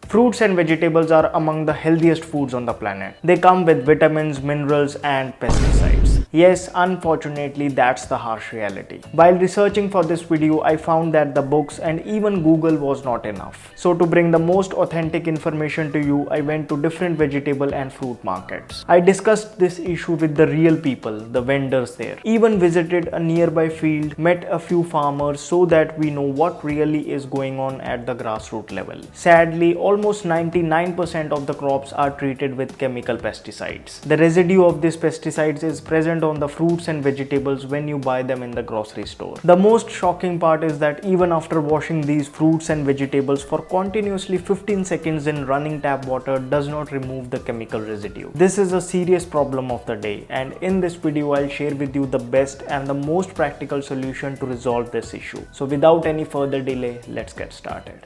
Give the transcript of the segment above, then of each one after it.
Fruits and vegetables are among the healthiest foods on the planet. They come with vitamins, minerals, and pesticides. Yes, unfortunately, that's the harsh reality. While researching for this video, I found that the books and even Google was not enough. So to bring the most authentic information to you, I went to different vegetable and fruit markets. I discussed this issue with the real people, the vendors there. Even visited a nearby field, met a few farmers so that we know what really is going on at the grassroots level. Sadly, almost 99% of the crops are treated with chemical pesticides. The residue of these pesticides is present on the fruits and vegetables when you buy them in the grocery store. The most shocking part is that even after washing these fruits and vegetables for continuously 15 seconds in running tap water does not remove the chemical residue. This is a serious problem of the day, and in this video I'll share with you the best and the most practical solution to resolve this issue. So without any further delay, let's get started.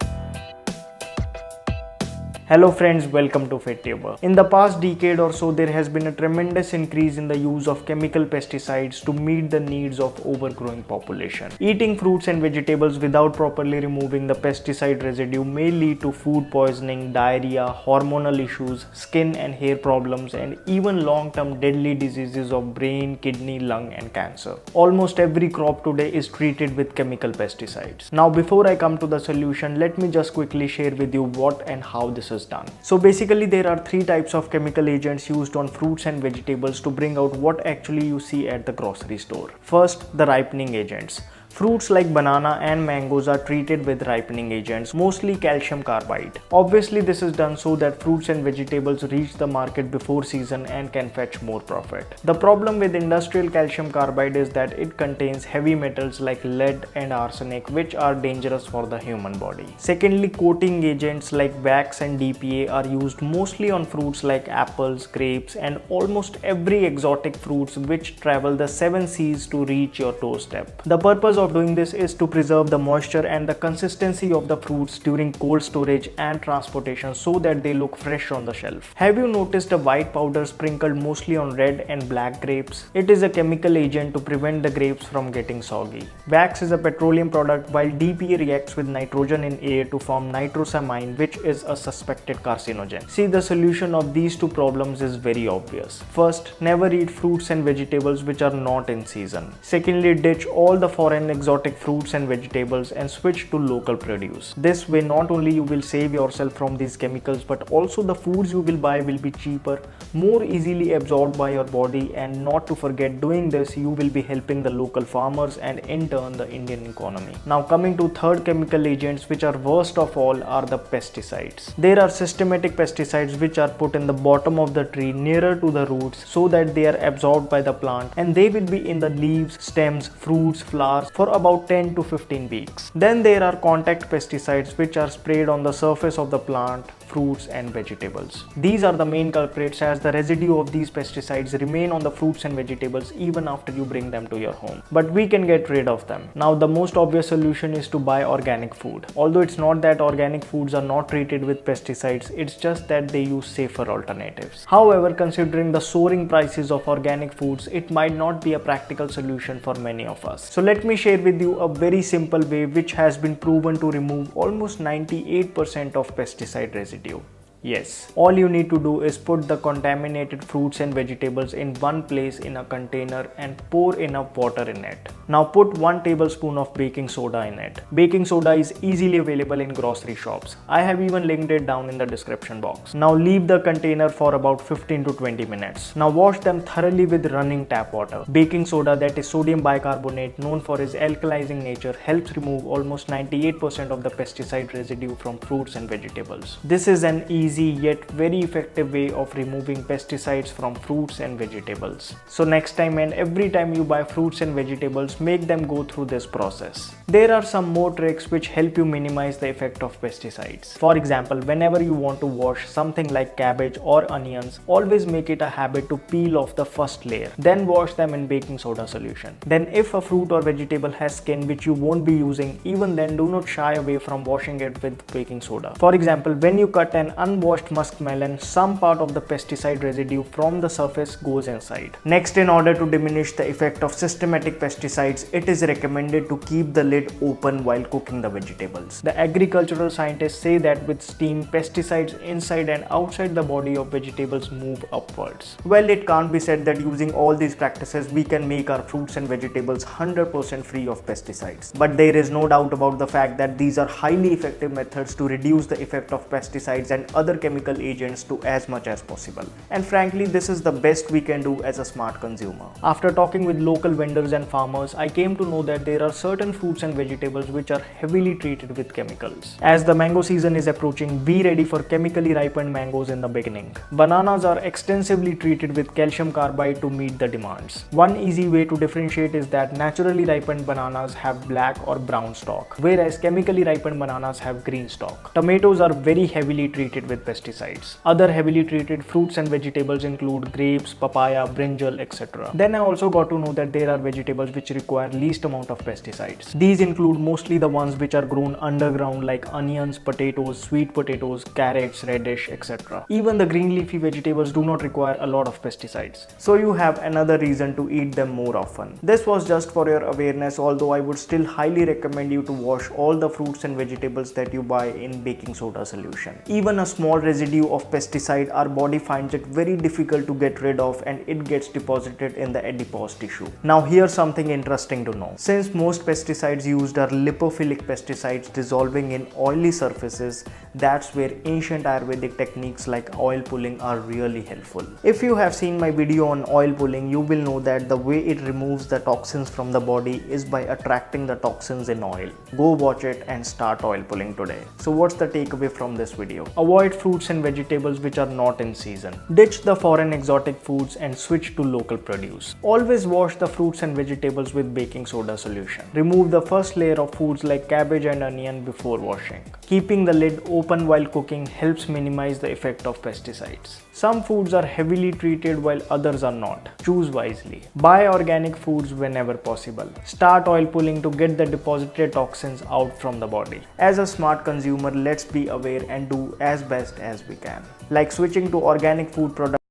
Hello friends, welcome to FitTuber. In the past decade or so, there has been a tremendous increase in the use of chemical pesticides to meet the needs of overgrowing population. Eating fruits and vegetables without properly removing the pesticide residue may lead to food poisoning, diarrhea, hormonal issues, skin and hair problems, and even long-term deadly diseases of brain, kidney, lung, and cancer. Almost every crop today is treated with chemical pesticides. Now, before I come to the solution, let me just quickly share with you what and how this is done. So basically there are three types of chemical agents used on fruits and vegetables to bring out what actually you see at the grocery store. First, the ripening agents. Fruits like banana and mangoes are treated with ripening agents, mostly calcium carbide. Obviously, this is done so that fruits and vegetables reach the market before season and can fetch more profit. The problem with industrial calcium carbide is that it contains heavy metals like lead and arsenic, which are dangerous for the human body. Secondly, coating agents like wax and DPA are used mostly on fruits like apples, grapes, and almost every exotic fruits which travel the 7 seas to reach your doorstep. The purpose of doing this is to preserve the moisture and the consistency of the fruits during cold storage and transportation so that they look fresh on the shelf. Have you noticed a white powder sprinkled mostly on red and black grapes? It is a chemical agent to prevent the grapes from getting soggy. Wax is a petroleum product, while DPA reacts with nitrogen in air to form nitrosamine, which is a suspected carcinogen. See, the solution of these two problems is very obvious. First, never eat fruits and vegetables which are not in season. Secondly, ditch all the foreign exotic fruits and vegetables and switch to local produce. This way, not only you will save yourself from these chemicals, but also the foods you will buy will be cheaper, more easily absorbed by your body, and not to forget, doing this you will be helping the local farmers and in turn the Indian economy. Now coming to third chemical agents, which are worst of all, are the pesticides. There are systematic pesticides which are put in the bottom of the tree nearer to the roots so that they are absorbed by the plant, and they will be in the leaves, stems, fruits, flowers for about 10 to 15 weeks. Then there are contact pesticides which are sprayed on the surface of the plant, fruits and vegetables. These are the main culprits, as the residue of these pesticides remain on the fruits and vegetables even after you bring them to your home. But we can get rid of them. Now the most obvious solution is to buy organic food. Although it's not that organic foods are not treated with pesticides, it's just that they use safer alternatives. However, considering the soaring prices of organic foods, it might not be a practical solution for many of us. So let me share with you a very simple way which has been proven to remove almost 98% of pesticide residue. Yes, all you need to do is put the contaminated fruits and vegetables in one place in a container and pour enough water in it. Now put 1 tablespoon of baking soda in it. Baking soda is easily available in grocery shops. I have even linked it down in the description box. Now leave the container for about 15 to 20 minutes. Now wash them thoroughly with running tap water. Baking soda, that is sodium bicarbonate, known for its alkalizing nature, helps remove almost 98% of the pesticide residue from fruits and vegetables. This is an easy yet very effective way of removing pesticides from fruits and vegetables. So next time and every time you buy fruits and vegetables, make them go through this process. There are some more tricks which help you minimize the effect of pesticides. For example, whenever you want to wash something like cabbage or onions, always make it a habit to peel off the first layer, then wash them in baking soda solution. Then if a fruit or vegetable has skin which you won't be using, even then do not shy away from washing it with baking soda. For example, when you cut an unboiled unwashed muskmelon, some part of the pesticide residue from the surface goes inside. Next, in order to diminish the effect of systematic pesticides, it is recommended to keep the lid open while cooking the vegetables. The agricultural scientists say that with steam, pesticides inside and outside the body of vegetables move upwards. Well, it can't be said that using all these practices we can make our fruits and vegetables 100% free of pesticides. But there is no doubt about the fact that these are highly effective methods to reduce the effect of pesticides and other chemical agents to as much as possible. And frankly, this is the best we can do as a smart consumer. After talking with local vendors and farmers, I came to know that there are certain fruits and vegetables which are heavily treated with chemicals. As the mango season is approaching, be ready for chemically ripened mangoes in the beginning. Bananas are extensively treated with calcium carbide to meet the demands. One easy way to differentiate is that naturally ripened bananas have black or brown stalk, whereas chemically ripened bananas have green stalk. Tomatoes are very heavily treated with pesticides. Other heavily treated fruits and vegetables include grapes, papaya, brinjal, etc. Then I also got to know that there are vegetables which require least amount of pesticides. These include mostly the ones which are grown underground like onions, potatoes, sweet potatoes, carrots, radish, etc. Even the green leafy vegetables do not require a lot of pesticides. So you have another reason to eat them more often. This was just for your awareness, although I would still highly recommend you to wash all the fruits and vegetables that you buy in baking soda solution. Even a small residue of pesticide, our body finds it very difficult to get rid of and it gets deposited in the adipose tissue. Now here's something interesting to know. Since most pesticides used are lipophilic pesticides dissolving in oily surfaces, that's where ancient Ayurvedic techniques like oil pulling are really helpful. If you have seen my video on oil pulling, you will know that the way it removes the toxins from the body is by attracting the toxins in oil. Go watch it and start oil pulling today. So what's the takeaway from this video? Avoid fruits and vegetables which are not in season. Ditch the foreign exotic foods and switch to local produce. Always wash the fruits and vegetables with baking soda solution. Remove the first layer of foods like cabbage and onion before washing. Keeping the lid open while cooking helps minimize the effect of pesticides. Some foods are heavily treated while others are not. Choose wisely. Buy organic foods whenever possible. Start oil pulling to get the deposited toxins out from the body. As a smart consumer, let's be aware and do as best as we can. Like switching to organic food products